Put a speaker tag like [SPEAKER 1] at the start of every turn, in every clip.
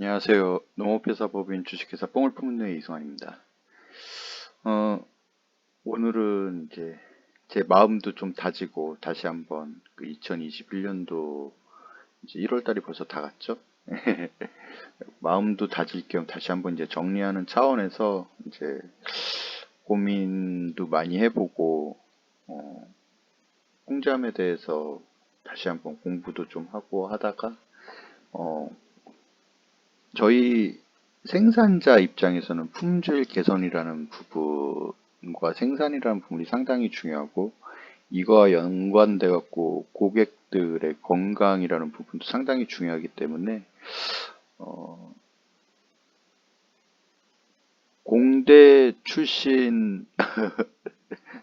[SPEAKER 1] 안녕하세요. 농업회사 법인 주식회사 뽕을 품는 이승환입니다. 어, 오늘은 이제 제 마음도 좀 다지고 다시 한번 그 2021년도 이제 1월 달이 벌써 다 갔죠? 마음도 다질 겸 다시 한번 이제 정리하는 차원에서 이제 고민도 많이 해보고 홍잠에 대해서 다시 한번 공부도 좀 하고 하다가 어, 저희 생산자 입장에서는 품질 개선이라는 부분과 생산이라는 부분이 상당히 중요하고 이거와 연관돼 갖고 고객들의 건강이라는 부분도 상당히 중요하기 때문에 어, 공대 출신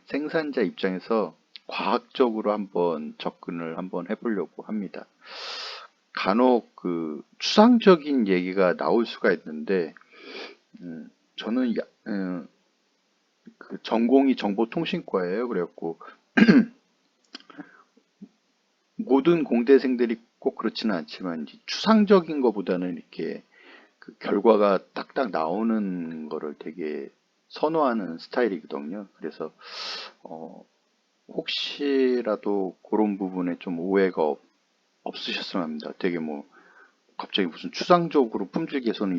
[SPEAKER 1] 생산자 입장에서 과학적으로 한번 접근을 한번 해보려고 합니다. 간혹 그 추상적인 얘기가 나올 수가 있는데 저는 그 전공이 정보통신과예요. 그래갖고 모든 공대생들이 꼭 그렇지는 않지만 이제 추상적인 것보다는 이렇게 그 결과가 딱딱 나오는 거를 되게 선호하는 스타일이거든요. 그래서 어, 혹시라도 그런 부분에 좀 오해가 없으셨으면 합니다. 되게 뭐 갑자기 무슨 추상적으로 품질 개선이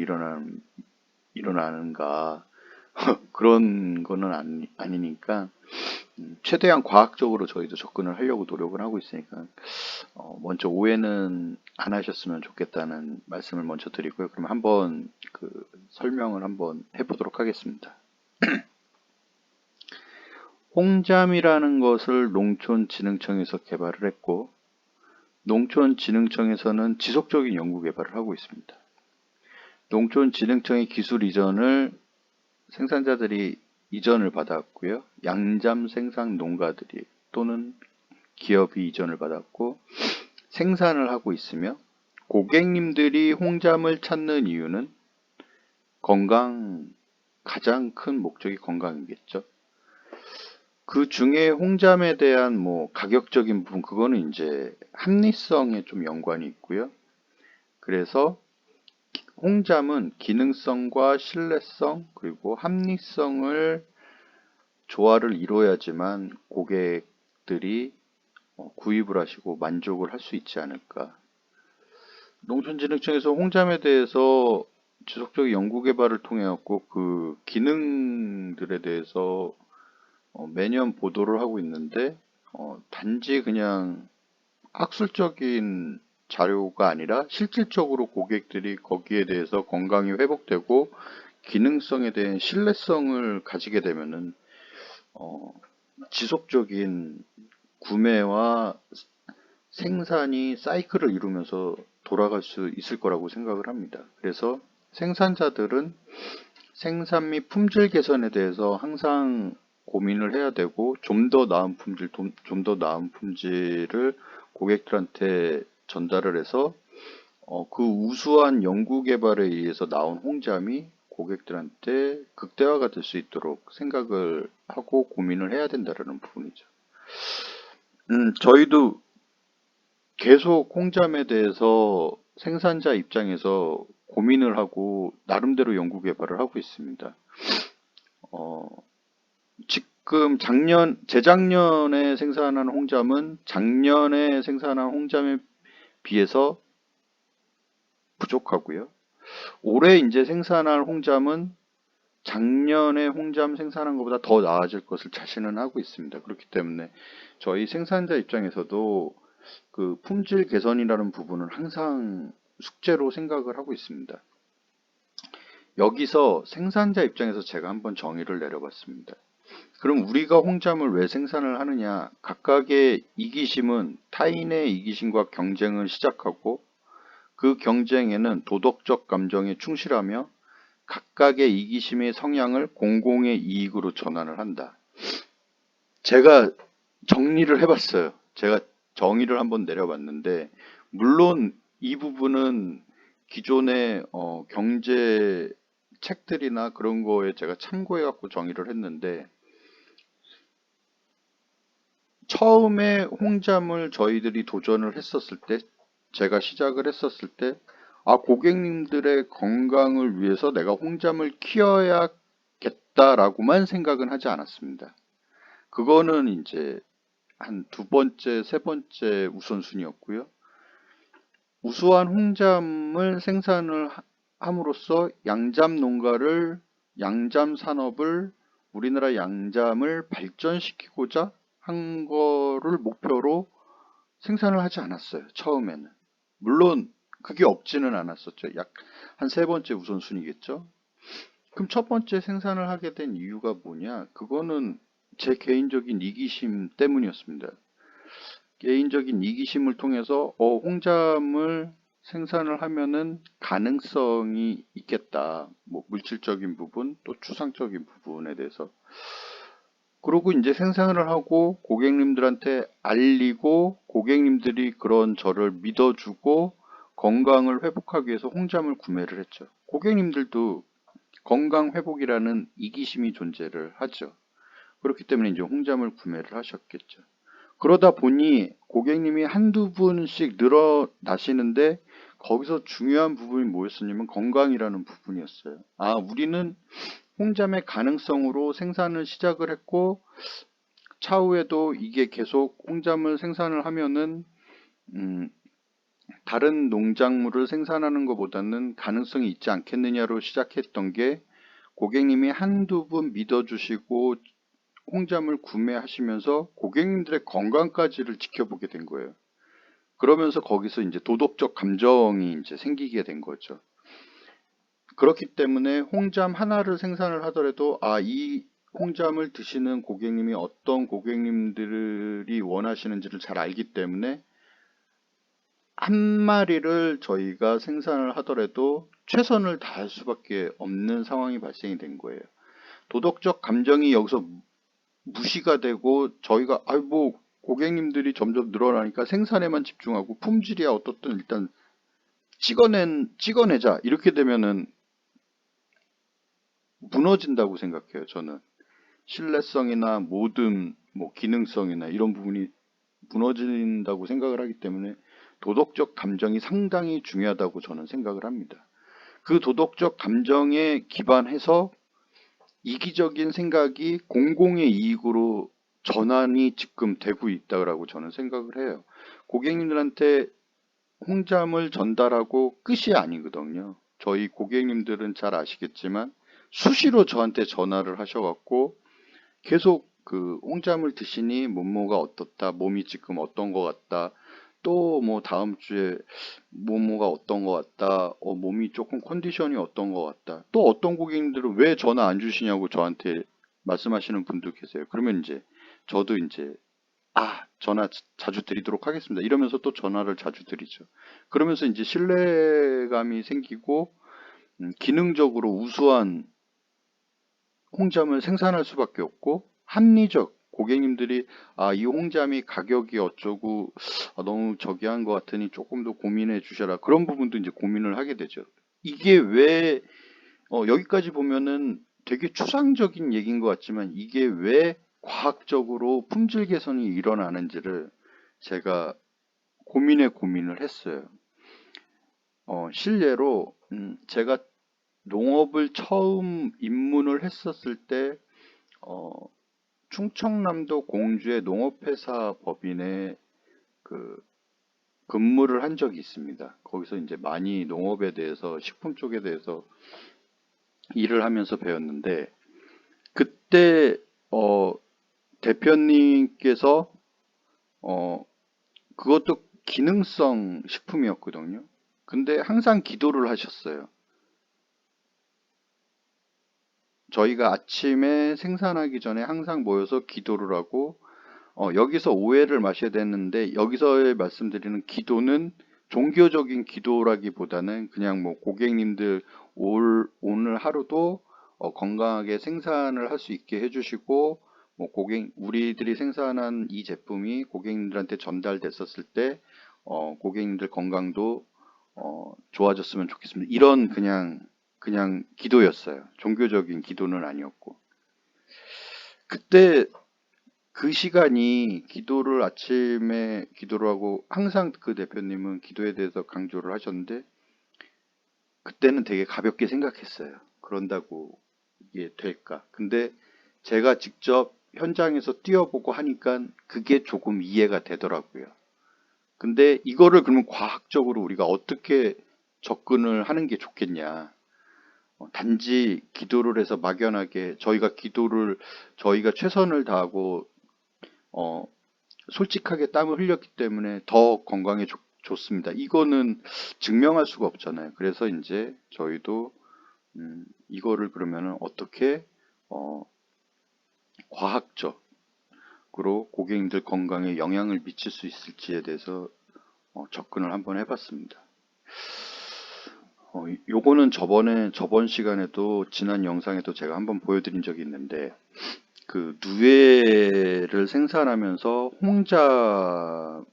[SPEAKER 1] 일어나는가 그런 거는 아니니까 최대한 과학적으로 저희도 접근을 하려고 노력을 하고 있으니까 먼저 오해는 안 하셨으면 좋겠다는 말씀을 먼저 드리고요. 그럼 한번 그 설명을 한번 해보도록 하겠습니다. 홍잠이라는 것을 농촌진흥청에서 개발을 했고 농촌진흥청에서는 지속적인 연구 개발을 하고 있습니다. 농촌진흥청의 기술 이전을 생산자들이 이전을 받았고요. 양잠 생산 농가들이 또는 기업이 이전을 받았고 생산을 하고 있으며 고객님들이 홍잠을 찾는 이유는 가장 큰 목적이 건강이겠죠. 그 중에 홍잠에 대한 뭐 가격적인 부분 그거는 이제 합리성에 좀 연관이 있고요. 그래서 홍잠은 기능성과 신뢰성 그리고 합리성을 조화를 이뤄야지만 고객들이 구입을 하시고 만족을 할 수 있지 않을까. 농촌진흥청에서 홍잠에 대해서 지속적 연구 개발을 통해 갖고 그 기능들에 대해서 매년 보도를 하고 있는데 단지 그냥 학술적인 자료가 아니라 실질적으로 고객들이 거기에 대해서 건강이 회복되고 기능성에 대한 신뢰성을 가지게 되면은 어, 지속적인 구매와 생산이 사이클을 이루면서 돌아갈 수 있을 거라고 생각을 합니다. 그래서 생산자들은 생산 및 품질 개선에 대해서 항상 고민을 해야 되고 좀 더 나은 품질, 좀 더 나은 품질을 고객들한테 전달을 해서 그 우수한 연구 개발에 의해서 나온 홍잠이 고객들한테 극대화가 될 수 있도록 생각을 하고 고민을 해야 된다는 부분이죠. 저희도 계속 홍잠에 대해서 생산자 입장에서 고민을 하고 나름대로 연구 개발을 하고 있습니다. 어, 지금 재작년에 생산한 홍잠은 작년에 생산한 홍잠에 비해서 부족하고요. 올해 이제 생산할 홍잠은 작년에 홍잠 생산한 것보다 더 나아질 것을 자신은 하고 있습니다. 그렇기 때문에 저희 생산자 입장에서도 그 품질 개선이라는 부분은 항상 숙제로 생각을 하고 있습니다. 여기서 생산자 입장에서 제가 한번 정의를 내려봤습니다. 그럼 우리가 홍잠을 왜 생산을 하느냐? 각각의 이기심은 타인의 이기심과 경쟁을 시작하고 그 경쟁에는 도덕적 감정에 충실하며 각각의 이기심의 성향을 공공의 이익으로 전환을 한다. 제가 정리를 해봤어요. 제가 정의를 한번 내려봤는데 물론 이 부분은 기존의 경제 책들이나 그런 거에 제가 참고해 갖고 정의를 했는데 처음에 홍잠을 저희들이 도전을 했었을 때 제가 시작을 했었을 때 고객님들의 건강을 위해서 내가 홍잠을 키워야겠다라고만 생각은 하지 않았습니다. 그거는 이제 한 두 번째, 세 번째 우선순위였고요. 우수한 홍잠을 생산을 함으로써 양잠 산업을 우리나라 양잠을 발전시키고자 한 거를 목표로 생산을 하지 않았어요. 처음에는. 물론 그게 없지는 않았었죠. 약 한 세 번째 우선순위겠죠. 그럼 첫 번째 생산을 하게 된 이유가 뭐냐? 그거는 제 개인적인 이기심 때문이었습니다. 개인적인 이기심을 통해서 홍잠을 생산을 하면은 가능성이 있겠다. 뭐 물질적인 부분, 또 추상적인 부분에 대해서. 그러고 이제 생산을 하고 고객님들한테 알리고 고객님들이 그런 저를 믿어주고 건강을 회복하기 위해서 홍잠을 구매를 했죠. 고객님들도 건강 회복이라는 이기심이 존재를 하죠. 그렇기 때문에 이제 홍잠을 구매를 하셨겠죠. 그러다 보니 고객님이 한두 분씩 늘어나시는데 거기서 중요한 부분이 뭐였었냐면 건강이라는 부분이었어요. 우리는 홍잠의 가능성으로 생산을 시작을 했고 차후에도 이게 계속 홍잠을 생산을 하면은 다른 농작물을 생산하는 것보다는 가능성이 있지 않겠느냐로 시작했던 게 고객님이 한두 분 믿어주시고 홍잠을 구매하시면서 고객님들의 건강까지를 지켜보게 된 거예요. 그러면서 거기서 이제 도덕적 감정이 이제 생기게 된 거죠. 그렇기 때문에 홍잠 하나를 생산을 하더라도 이 홍잠을 드시는 고객님이 어떤 고객님들이 원하시는지를 잘 알기 때문에 한 마리를 저희가 생산을 하더라도 최선을 다할 수밖에 없는 상황이 발생이 된 거예요. 도덕적 감정이 여기서 무시가 되고 저희가 뭐 고객님들이 점점 늘어나니까 생산에만 집중하고 품질이야 어떻든 일단 찍어내자 이렇게 되면은 무너진다고 생각해요. 저는 신뢰성이나 모든 뭐 기능성이나 이런 부분이 무너진다고 생각을 하기 때문에 도덕적 감정이 상당히 중요하다고 저는 생각을 합니다. 그 도덕적 감정에 기반해서 이기적인 생각이 공공의 이익으로 전환이 지금 되고 있다고 저는 생각을 해요. 고객님들한테 홍잠을 전달하고 끝이 아니거든요. 저희 고객님들은 잘 아시겠지만 수시로 저한테 전화를 하셔갖고 계속 그 홍잠을 드시니 몸무가 어떻다, 몸이 지금 어떤 것 같다, 또 뭐 다음 주에 뭐가 어떤 것 같다, 몸이 조금 컨디션이 어떤 것 같다. 또 어떤 고객님들은 왜 전화 안 주시냐고 저한테 말씀하시는 분도 계세요. 그러면 이제 저도 이제 전화 자주 드리도록 하겠습니다. 이러면서 또 전화를 자주 드리죠. 그러면서 이제 신뢰감이 생기고 기능적으로 우수한 홍잠을 생산할 수밖에 없고 합리적 고객님들이 이 홍잠이 가격이 어쩌고 너무 저기한 것 같으니 조금 더 고민해 주셔라. 그런 부분도 이제 고민을 하게 되죠. 이게 왜 여기까지 보면은 되게 추상적인 얘기인 것 같지만 이게 왜 과학적으로 품질 개선이 일어나는지를 제가 고민을 했어요. 실례로 제가 농업을 처음 입문을 했었을 때 충청남도 공주의 농업회사 법인에 그 근무를 한 적이 있습니다. 거기서 이제 많이 농업에 대해서 식품 쪽에 대해서 일을 하면서 배웠는데 그때 대표님께서 그것도 기능성 식품이었거든요. 근데 항상 기도를 하셨어요. 저희가 아침에 생산하기 전에 항상 모여서 기도를 하고 여기서 오해를 마셔야 되는데 여기서 말씀드리는 기도는 종교적인 기도라기보다는 그냥 뭐 고객님들 오늘 하루도 건강하게 생산을 할 수 있게 해주시고 뭐 우리들이 생산한 이 제품이 고객님들한테 전달됐었을 때 고객님들 건강도 좋아졌으면 좋겠습니다. 이런 그냥 기도였어요. 종교적인 기도는 아니었고. 그때 그 시간이 기도를 아침에 기도를 하고 항상 그 대표님은 기도에 대해서 강조를 하셨는데 그때는 되게 가볍게 생각했어요. 그런다고 이게 될까? 근데 제가 직접 현장에서 뛰어보고 하니까 그게 조금 이해가 되더라고요. 근데 이거를 그러면 과학적으로 우리가 어떻게 접근을 하는 게 좋겠냐? 단지 기도를 해서 막연하게 저희가 최선을 다하고 어, 솔직하게 땀을 흘렸기 때문에 더 건강에 좋습니다. 이거는 증명할 수가 없잖아요. 그래서 이제 저희도 이거를 그러면은 어떻게 어, 과학적으로 고객님들 건강에 영향을 미칠 수 있을지에 대해서 접근을 한번 해봤습니다. 요거는 저번 시간에도 지난 영상에도 제가 한번 보여드린 적이 있는데 그 누에를 생산하면서 홍자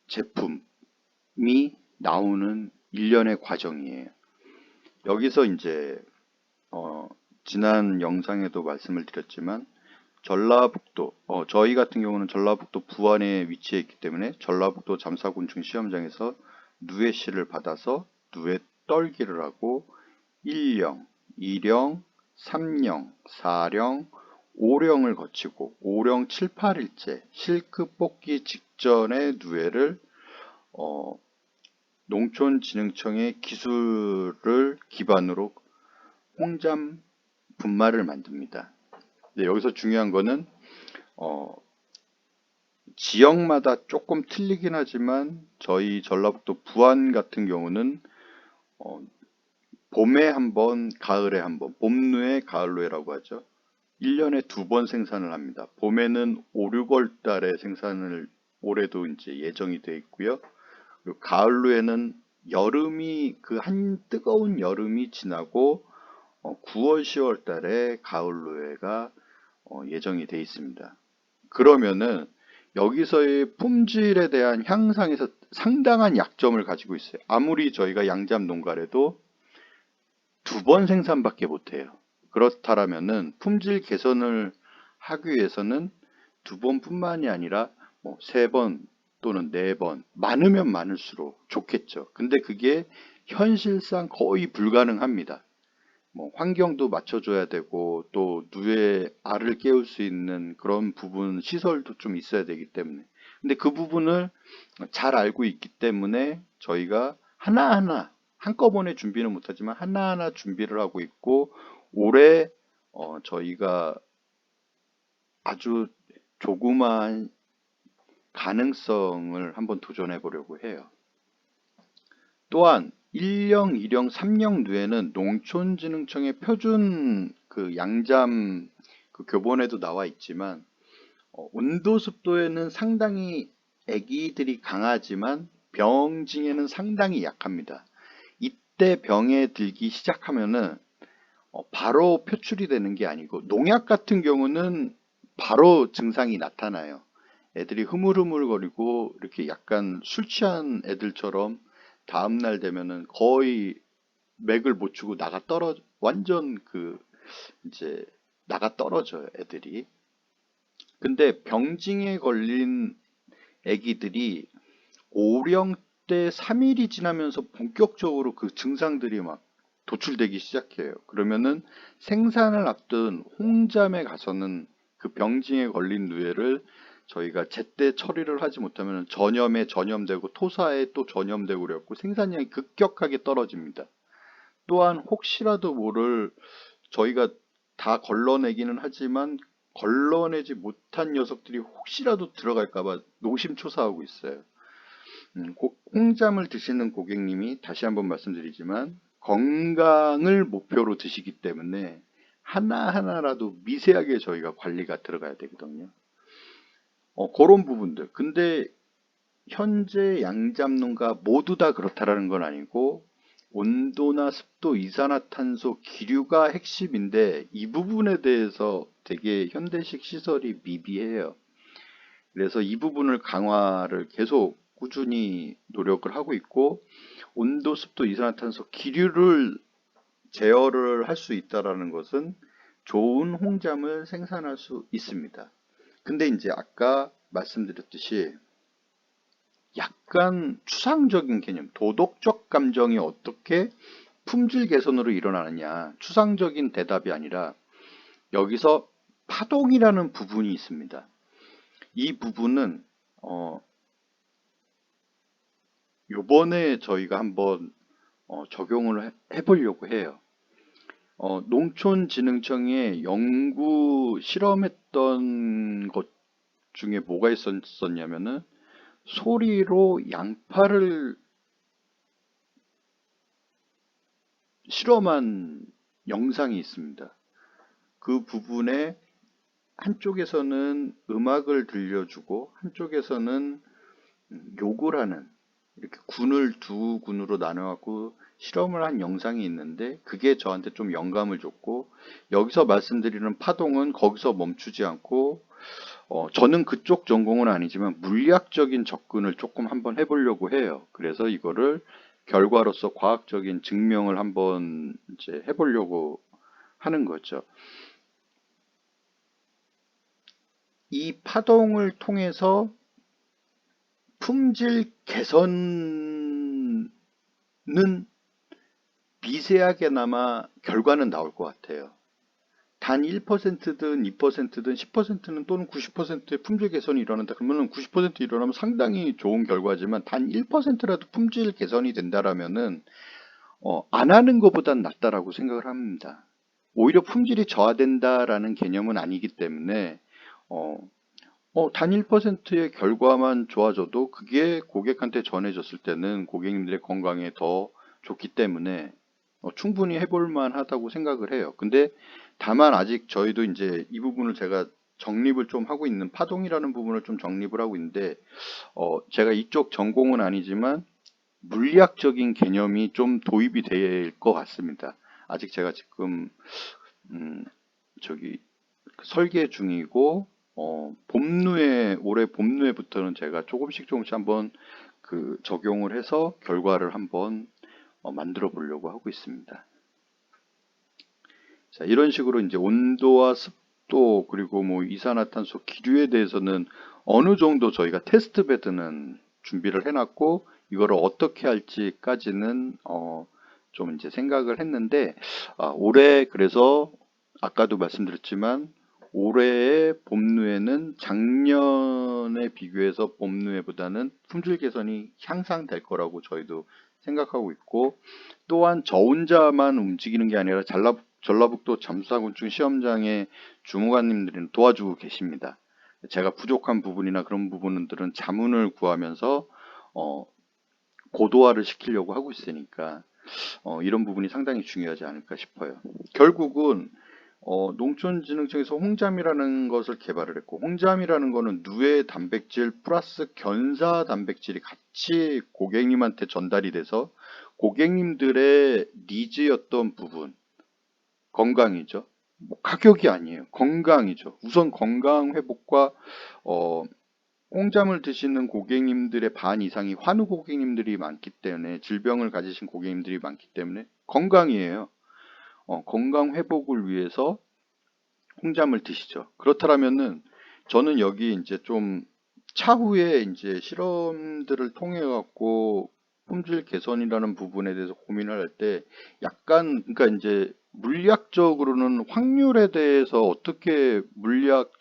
[SPEAKER 1] 제품이 나오는 일련의 과정이에요. 여기서 이제 지난 영상에도 말씀을 드렸지만 전라북도 저희 같은 경우는 전라북도 부안에 위치해 있기 때문에 전라북도 잠사곤충 시험장에서 누에 씨를 받아서 누에 떨기를 하고 1령, 2령, 3령, 4령, 5령을 거치고 5령 7, 8일째 실크 뽑기 직전의 누에를 농촌진흥청의 기술을 기반으로 홍잠 분말을 만듭니다. 근데 여기서 중요한 거는 지역마다 조금 틀리긴 하지만 저희 전라북도 부안 같은 경우는 봄에 한 번, 가을에 한 번, 봄누에, 가을누에라고 하죠. 1년에 2번 생산을 합니다. 봄에는 5, 6월 달에 생산을 올해도 이제 예정이 되어 있고요. 그리고 가을로에는 뜨거운 여름이 지나고 9월, 10월 달에 가을로에가 예정이 되어 있습니다. 그러면은 여기서의 품질에 대한 향상에서 상당한 약점을 가지고 있어요. 아무리 저희가 양잠 농가래도 2번 생산밖에 못해요. 그렇다라면은 품질 개선을 하기 위해서는 2번뿐만이 아니라 3번 또는 4번 많으면 많을수록 좋겠죠. 근데 그게 현실상 거의 불가능합니다. 환경도 맞춰줘야 되고 또 누에 알을 깨울 수 있는 그런 부분 시설도 좀 있어야 되기 때문에 근데 그 부분을 잘 알고 있기 때문에 저희가 하나하나 한꺼번에 준비는 못하지만 하나하나 준비를 하고 있고 올해 저희가 아주 조그마한 가능성을 한번 도전해 보려고 해요. 또한 1령, 2령, 3령 누에는 농촌진흥청의 표준 그 양잠 그 교본에도 나와 있지만 온도 습도에는 상당히 아기들이 강하지만 병징에는 상당히 약합니다. 이때 병에 들기 시작하면은 바로 표출이 되는 게 아니고 농약 같은 경우는 바로 증상이 나타나요. 애들이 흐물흐물거리고 이렇게 약간 술 취한 애들처럼 다음날 되면은 거의 맥을 못 추고 완전 이제 나가 떨어져요, 애들이. 근데 병징에 걸린 애기들이 오령 때 3일이 지나면서 본격적으로 그 증상들이 막 도출되기 시작해요. 그러면은 생산을 앞둔 홍잠에 가서는 그 병징에 걸린 누에를 저희가 제때 처리를 하지 못하면 전염에 전염되고 토사에 또 전염되고 그래갖고 생산량이 급격하게 떨어집니다. 또한 혹시라도 모를 저희가 다 걸러내기는 하지만 걸러내지 못한 녀석들이 혹시라도 들어갈까봐 노심초사하고 있어요. 홍잠을 드시는 고객님이 다시 한번 말씀드리지만 건강을 목표로 드시기 때문에 하나하나라도 미세하게 저희가 관리가 들어가야 되거든요. 그런 부분들. 근데 현재 양잠농가 모두 다 그렇다라는 건 아니고 온도나 습도, 이산화탄소, 기류가 핵심인데 이 부분에 대해서 되게 현대식 시설이 미비해요. 그래서 이 부분을 강화를 계속 꾸준히 노력을 하고 있고 온도, 습도, 이산화탄소, 기류를 제어를 할 수 있다라는 것은 좋은 홍잠을 생산할 수 있습니다. 근데 이제 아까 말씀드렸듯이 약간 추상적인 개념, 도덕적 감정이 어떻게 품질 개선으로 일어나느냐? 추상적인 대답이 아니라 여기서 파동이라는 부분이 있습니다. 이 부분은 요번에 저희가 한번 적용을 해보려고 해요. 농촌진흥청에 연구 실험했던 것 중에 뭐가 있었냐면은 소리로 양파를 실험한 영상이 있습니다. 그 부분에 한쪽에서는 음악을 들려주고 한쪽에서는 욕을 하는, 이렇게 군을 두 군으로 나눠갖고 실험을 한 영상이 있는데 그게 저한테 좀 영감을 줬고, 여기서 말씀드리는 파동은 거기서 멈추지 않고 저는 그쪽 전공은 아니지만 물리학적인 접근을 조금 한번 해보려고 해요. 그래서 이거를 결과로서 과학적인 증명을 한번 이제 해보려고 하는 거죠. 이 파동을 통해서 품질 개선은 미세하게나마 결과는 나올 것 같아요. 단 1%든 2%든 10%는 또는 90%의 품질 개선이 일어난다. 그러면 90% 일어나면 상당히 좋은 결과지만 단 1%라도 품질 개선이 된다라면은 안 하는 것보단 낫다라고 생각을 합니다. 오히려 품질이 저하된다라는 개념은 아니기 때문에 단 1%의 결과만 좋아져도 그게 고객한테 전해졌을 때는 고객님들의 건강에 더 좋기 때문에 충분히 해볼 만하다고 생각을 해요. 근데 다만 아직 저희도 이제 이 부분을 제가 정립을 좀 하고 있는, 파동이라는 부분을 좀 정립을 하고 있는데 제가 이쪽 전공은 아니지만 물리학적인 개념이 좀 도입이 될 것 같습니다. 아직 제가 지금 저기 설계 중이고 올해 봄루에부터는 제가 조금씩 한번 그 적용을 해서 결과를 한번 만들어 보려고 하고 있습니다. 자, 이런 식으로 이제 온도와 습도 그리고 뭐 이산화탄소 기류에 대해서는 어느 정도 저희가 테스트 베드는 준비를 해놨고 이거를 어떻게 할지까지는 좀 이제 생각을 했는데 올해 그래서 아까도 말씀드렸지만 올해의 봄누에는 작년에 비교해서 봄누에보다는 품질 개선이 향상될 거라고 저희도 생각하고 있고, 또한 저 혼자만 움직이는 게 아니라 전라북도 잠수사곤충 시험장의 주무관님들이 도와주고 계십니다. 제가 부족한 부분이나 그런 부분들은 자문을 구하면서 고도화를 시키려고 하고 있으니까 이런 부분이 상당히 중요하지 않을까 싶어요. 결국은 농촌진흥청에서 홍잠이라는 것을 개발을 했고, 홍잠이라는 거는 누에 단백질 플러스 견사 단백질이 같이 고객님한테 전달이 돼서 고객님들의 니즈였던 부분, 건강이죠. 뭐 가격이 아니에요. 건강이죠. 우선 건강 회복과 홍잠을 드시는 고객님들의 반 이상이 환우 고객님들이 많기 때문에, 질병을 가지신 고객님들이 많기 때문에 건강이에요. 건강 회복을 위해서 홍잠을 드시죠. 그렇다면은 저는 여기 이제 좀 차후에 이제 실험들을 통해 갖고 품질 개선이라는 부분에 대해서 고민을 할 때 약간, 그러니까 이제 물리학적으로는 확률에 대해서 어떻게 물리학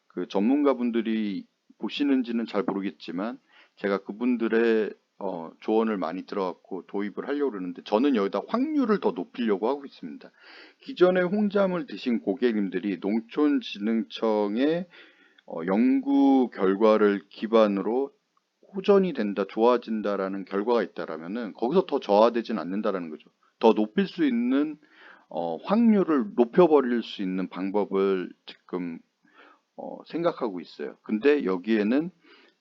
[SPEAKER 1] 그 전문가분들이 보시는지는 잘 모르겠지만 제가 그분들의 조언을 많이 들어갖고 도입을 하려고 그러는데, 저는 여기다 확률을 더 높이려고 하고 있습니다. 기존에 홍잠을 드신 고객님들이 농촌진흥청의 연구 결과를 기반으로 호전이 된다, 좋아진다라는 결과가 있다라면은 거기서 더 저하되진 않는다라는 거죠. 더 높일 수 있는 확률을 높여버릴 수 있는 방법을 지금 생각하고 있어요. 근데 여기에는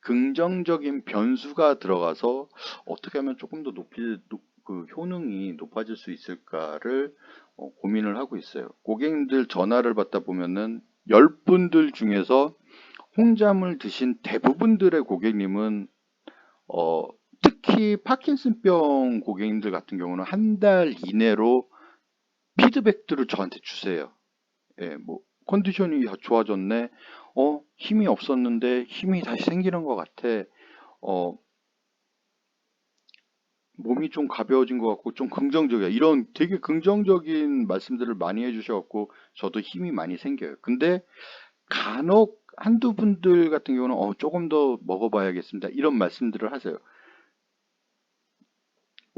[SPEAKER 1] 긍정적인 변수가 들어가서 어떻게 하면 조금 더 그 효능이 높아질 수 있을까를 고민을 하고 있어요. 고객님들 전화를 받다 보면은 10분들 중에서 홍잠을 드신 대부분들의 고객님은 특히 파킨슨병 고객님들 같은 경우는 한 달 이내로 피드백들을 저한테 주세요. 예, 뭐 컨디션이 좋아졌네. 힘이 없었는데 힘이 다시 생기는 것 같아. 몸이 좀 가벼워진 것 같고 좀 긍정적이야. 이런 되게 긍정적인 말씀들을 많이 해주셔갖고 저도 힘이 많이 생겨요. 근데 간혹 한두 분들 같은 경우는 조금 더 먹어봐야겠습니다. 이런 말씀들을 하세요.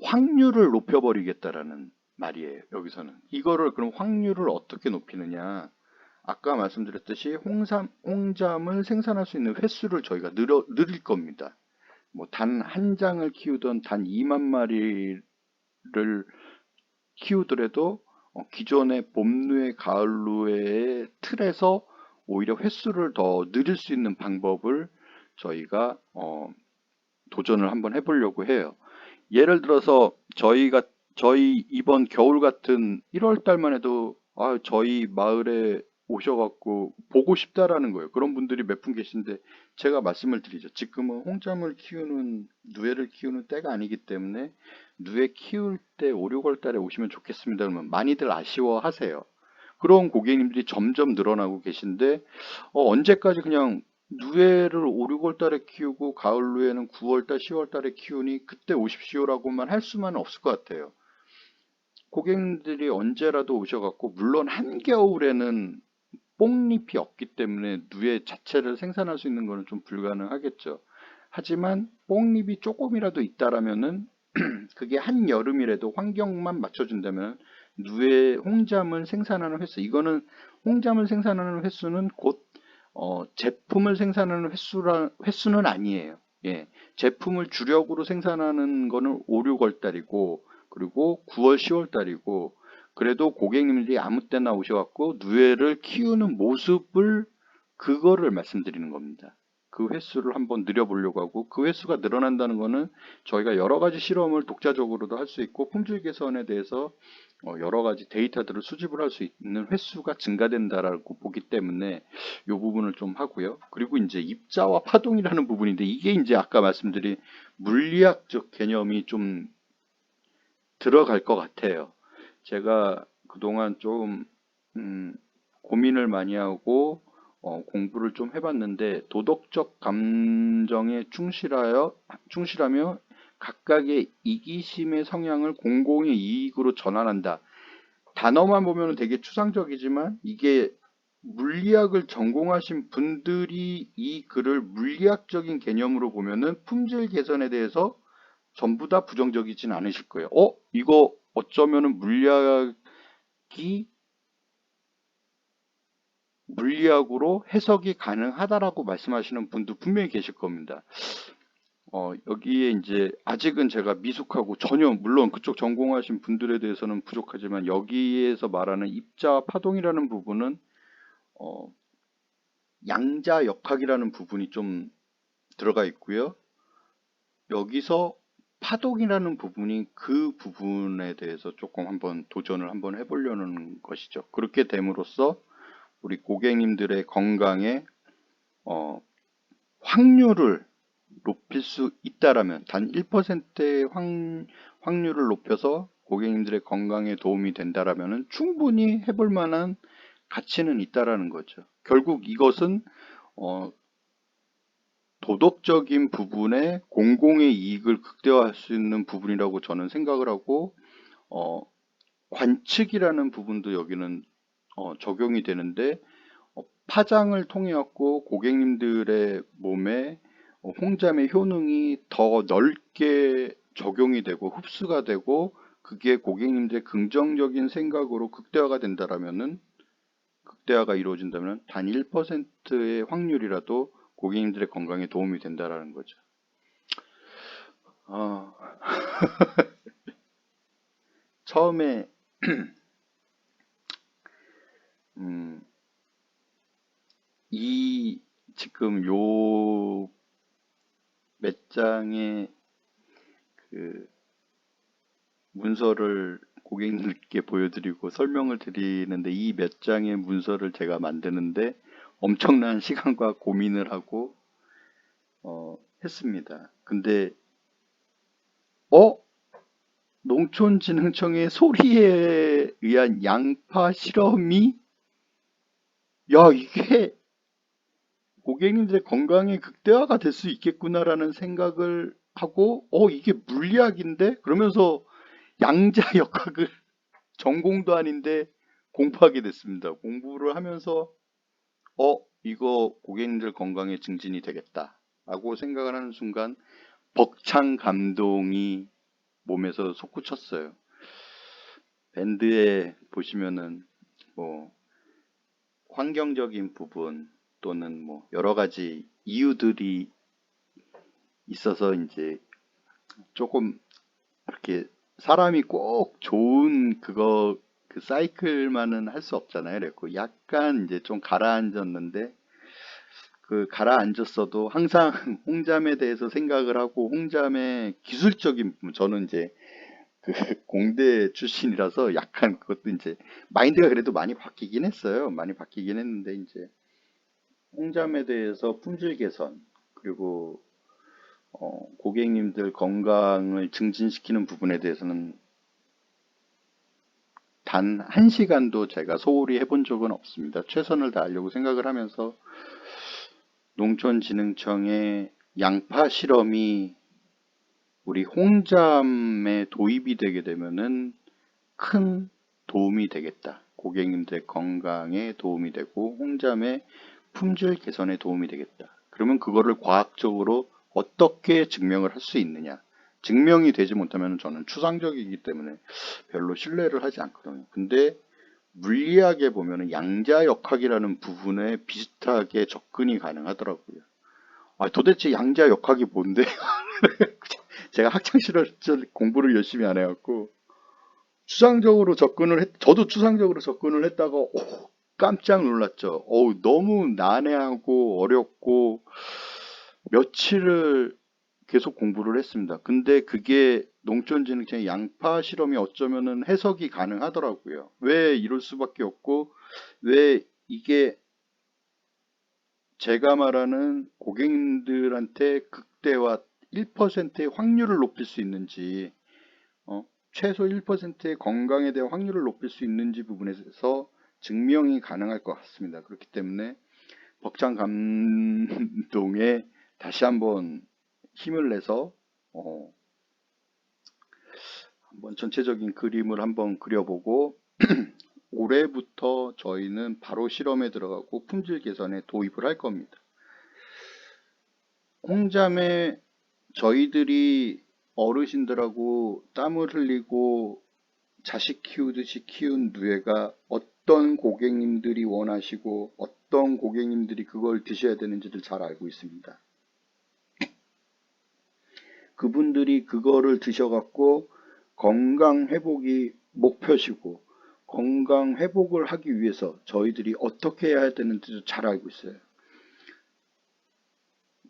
[SPEAKER 1] 확률을 높여버리겠다라는 말이에요. 여기서는. 이거를 그럼 확률을 어떻게 높이느냐. 아까 말씀드렸듯이 홍잠을 생산할 수 있는 횟수를 저희가 늘릴 겁니다. 뭐 단 한 장을 키우던 단 2만 마리를 키우더라도 기존의 봄루에 가을루의 틀에서 오히려 횟수를 더 늘릴 수 있는 방법을 저희가 도전을 한번 해보려고 해요. 예를 들어서 저희 이번 겨울 같은 1월 달만 해도 저희 마을에 오셔갖고 보고 싶다라는 거예요. 그런 분들이 몇 분 계신데 제가 말씀을 드리죠. 지금은 홍잠을 키우는 누에를 키우는 때가 아니기 때문에 누에 키울 때 5, 6월 달에 오시면 좋겠습니다. 그러면 많이들 아쉬워하세요. 그런 고객님들이 점점 늘어나고 계신데 언제까지 그냥 누에를 5, 6월 달에 키우고 가을 누에는 9월 달, 10월 달에 키우니 그때 오십시오라고만 할 수만은 없을 것 같아요. 고객님들이 언제라도 오셔갖고 물론 한겨울에는 뽕잎이 없기 때문에 누에 자체를 생산할 수 있는 것은 좀 불가능하겠죠. 하지만 뽕잎이 조금이라도 있다라면은 그게 한여름이라도 환경만 맞춰준다면 누에 홍잠을 생산하는 횟수 이거는 홍잠을 생산하는 횟수는 곧 제품을 생산하는 횟수는 아니에요. 예, 제품을 주력으로 생산하는 거는 5, 6월 달이고 그리고 9월, 10월 달이고 그래도 고객님들이 아무 때나 오셔갖고 누에를 키우는 모습을 그거를 말씀드리는 겁니다. 그 횟수를 한번 늘려보려고 하고 그 횟수가 늘어난다는 거는 저희가 여러 가지 실험을 독자적으로도 할 수 있고 품질 개선에 대해서 여러 가지 데이터들을 수집을 할 수 있는 횟수가 증가된다라고 보기 때문에 이 부분을 좀 하고요. 그리고 이제 입자와 파동이라는 부분인데 이게 이제 아까 말씀드린 물리학적 개념이 좀 들어갈 것 같아요. 제가 그동안 좀 고민을 많이 하고 공부를 좀 해봤는데 도덕적 감정에 충실하며 각각의 이기심의 성향을 공공의 이익으로 전환한다. 단어만 보면 되게 추상적이지만 이게 물리학을 전공하신 분들이 이 글을 물리학적인 개념으로 보면은 품질 개선에 대해서 전부 다 부정적이진 않으실 거예요. 이거 어쩌면은 물리학으로 해석이 가능하다라고 말씀하시는 분도 분명히 계실 겁니다. 여기에 이제 아직은 제가 미숙하고 전혀 물론 그쪽 전공하신 분들에 대해서는 부족하지만 여기에서 말하는 입자와 파동이라는 부분은 양자역학이라는 부분이 좀 들어가 있고요. 여기서 파동이라는 부분이 그 부분에 대해서 조금 한번 도전을 한번 해보려는 것이죠. 그렇게 됨으로써 우리 고객님들의 건강에 확률을 높일 수 있다라면 단 1%의 확률을 높여서 고객님들의 건강에 도움이 된다라면 충분히 해볼 만한 가치는 있다라는 거죠. 결국 이것은 도덕적인 부분에 공공의 이익을 극대화할 수 있는 부분이라고 저는 생각을 하고 관측이라는 부분도 여기는 적용이 되는데 파장을 통해 갖고 고객님들의 몸에 홍잠의 효능이 더 넓게 적용이 되고 흡수가 되고 그게 고객님들의 긍정적인 생각으로 극대화가 된다라면은 극대화가 이루어진다면 단 1%의 확률이라도 고객님들의 건강에 도움이 된다라는 거죠. 처음에 이 지금 요 몇 장의 그 문서를 고객님께 보여드리고 설명을 드리는데 이 몇 장의 문서를 제가 만드는데 엄청난 시간과 고민을 하고 했습니다. 근데 농촌진흥청의 소리에 의한 양파 실험이 이게 고객님들의 건강에 극대화가 될 수 있겠구나라는 생각을 하고 이게 물리학인데? 그러면서 양자역학을 전공도 아닌데 공부하게 됐습니다. 공부를 하면서 이거 고객님들 건강에 증진이 되겠다 라고 생각을 하는 순간 벅찬 감동이 몸에서 솟구쳤어요. 밴드에 보시면은 뭐 환경적인 부분 또는 뭐 여러 가지 이유들이 있어서 이제 조금 이렇게 사람이 꼭 좋은 그 사이클만은 할 수 없잖아요. 그랬고 약간 이제 좀 가라앉았는데 그 가라앉았어도 항상 홍잠에 대해서 생각을 하고 홍잠의 기술적인 부분 저는 이제 그 공대 출신이라서 약간 그것도 이제 마인드가 그래도 많이 바뀌긴 했어요. 많이 바뀌긴 했는데 이제 홍잠에 대해서 품질 개선 그리고 고객님들 건강을 증진시키는 부분에 대해서는 단 한 시간도 제가 소홀히 해본 적은 없습니다. 최선을 다하려고 생각을 하면서 농촌진흥청의 양파 실험이 우리 홍잠에 도입이 되게 되면은 큰 도움이 되겠다. 고객님들의 건강에 도움이 되고 홍잠의 품질 개선에 도움이 되겠다. 그러면 그거를 과학적으로 어떻게 증명을 할 수 있느냐? 증명이 되지 못하면 저는 추상적이기 때문에 별로 신뢰를 하지 않거든요. 근데 물리학에 보면은 양자역학이라는 부분에 비슷하게 접근이 가능하더라고요. 도대체 양자역학이 뭔데? 제가 학창 시절 공부를 열심히 안 해갖고 추상적으로 저도 추상적으로 접근을 했다가 깜짝 놀랐죠. 너무 난해하고 어렵고 며칠을 계속 공부를 했습니다. 근데 그게 농촌진흥청의 양파 실험이 어쩌면은 해석이 가능하더라고요. 왜 이럴 수밖에 없고 왜 이게 제가 말하는 고객님들한테 극대화 1%의 확률을 높일 수 있는지 최소 1%의 건강에 대한 확률을 높일 수 있는지 부분에서 증명이 가능할 것 같습니다. 그렇기 때문에 벅찬 감동에 다시 한번 힘을 내서 한번 전체적인 그림을 한번 그려보고 올해부터 저희는 바로 실험에 들어가고 품질 개선에 도입을 할 겁니다. 홍잠에 저희들이 어르신들하고 땀을 흘리고 자식 키우듯이 키운 누에가 어떤 고객님들이 원하시고 어떤 고객님들이 그걸 드셔야 되는지를 잘 알고 있습니다. 그분들이 그거를 드셔갖고 건강 회복이 목표시고 건강 회복을 하기 위해서 저희들이 어떻게 해야 되는지도 잘 알고 있어요.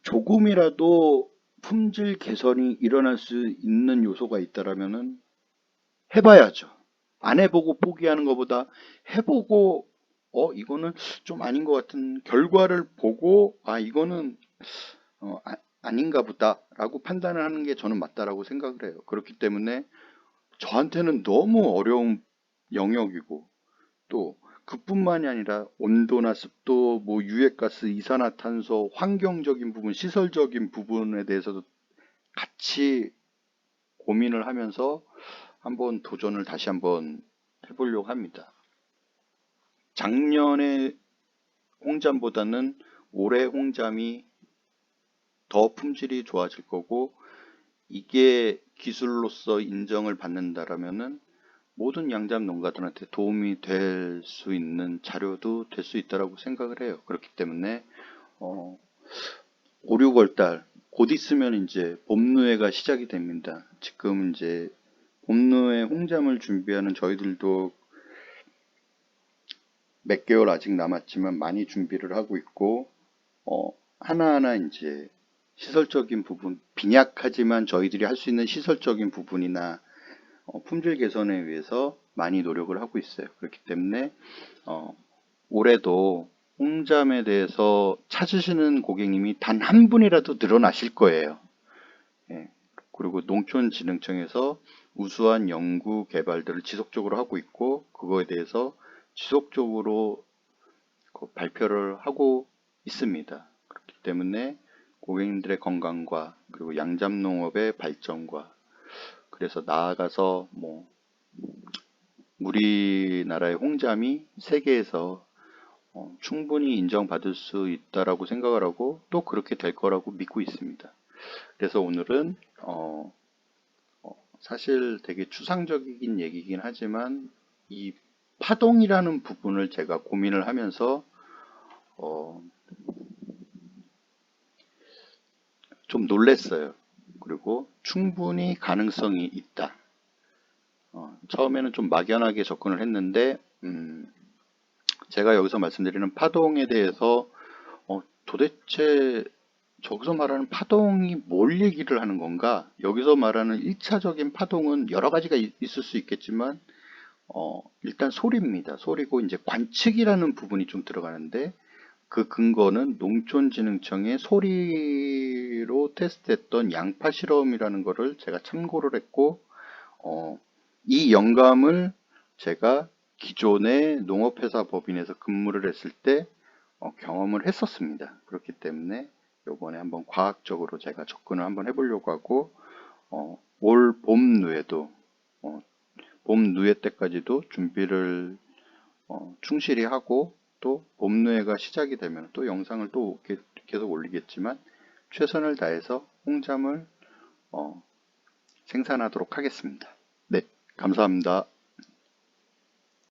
[SPEAKER 1] 조금이라도 품질 개선이 일어날 수 있는 요소가 있다라면은 해봐야죠. 안 해보고 포기하는 것보다 해보고 이거는 좀 아닌 것 같은 결과를 보고 이거는 아닌가 보다라고 판단을 하는 게 저는 맞다라고 생각을 해요. 그렇기 때문에 저한테는 너무 어려운 영역이고 또 그뿐만이 아니라 온도나 습도, 뭐 유해가스, 이산화탄소, 환경적인 부분, 시설적인 부분에 대해서도 같이 고민을 하면서 한번 도전을 다시 한번 해보려고 합니다. 작년에 홍잠보다는 올해 홍잠이 더 품질이 좋아질 거고 이게 기술로서 인정을 받는다라면은 모든 양잠 농가들한테 도움이 될 수 있는 자료도 될 수 있다라고 생각을 해요. 그렇기 때문에 5, 6월 달 곧 있으면 이제 봄누회가 시작이 됩니다. 지금 이제 봄누회 홍잠을 준비하는 저희들도 몇 개월 아직 남았지만 많이 준비를 하고 있고 하나하나 이제 시설적인 부분, 빈약하지만 저희들이 할 수 있는 시설적인 부분이나 품질 개선에 위해서 많이 노력을 하고 있어요. 그렇기 때문에 올해도 홍잠에 대해서 찾으시는 고객님이 단 한 분이라도 늘어나실 거예요. 예. 그리고 농촌진흥청에서 우수한 연구 개발들을 지속적으로 하고 있고 그거에 대해서 지속적으로 발표를 하고 있습니다. 그렇기 때문에 고객님들의 건강과 그리고 양잡농업의 발전과, 그래서 나아가서 뭐 우리나라의 홍잠이 세계에서 충분히 인정받을 수 있다라고 생각을 하고 또 그렇게 될 거라고 믿고 있습니다. 그래서 오늘은 사실 되게 추상적인 얘기긴 하지만 이 파동이라는 부분을 제가 고민을 하면서 어, 좀 놀랬어요. 그리고 충분히 가능성이 있다. 처음에는 좀 막연하게 접근을 했는데 제가 여기서 말씀드리는 파동에 대해서 도대체 저기서 말하는 파동이 뭘 얘기를 하는 건가? 여기서 말하는 1차적인 파동은 여러 가지가 있을 수 있겠지만 일단 소리입니다. 소리고 이제 관측이라는 부분이 좀 들어가는데 그 근거는 농촌진흥청의 소리로 테스트했던 양파 실험이라는 거를 제가 참고를 했고 이 영감을 제가 기존의 농업회사 법인에서 근무를 했을 때 경험을 했었습니다. 그렇기 때문에 요번에 한번 과학적으로 제가 접근을 한번 해보려고 하고 올 봄누에도 봄누에 때까지도 준비를 충실히 하고 또 봄누에가 시작이 되면 또 영상을 또 계속 올리겠지만 최선을 다해서 홍잠을 생산하도록 하겠습니다. 네, 감사합니다.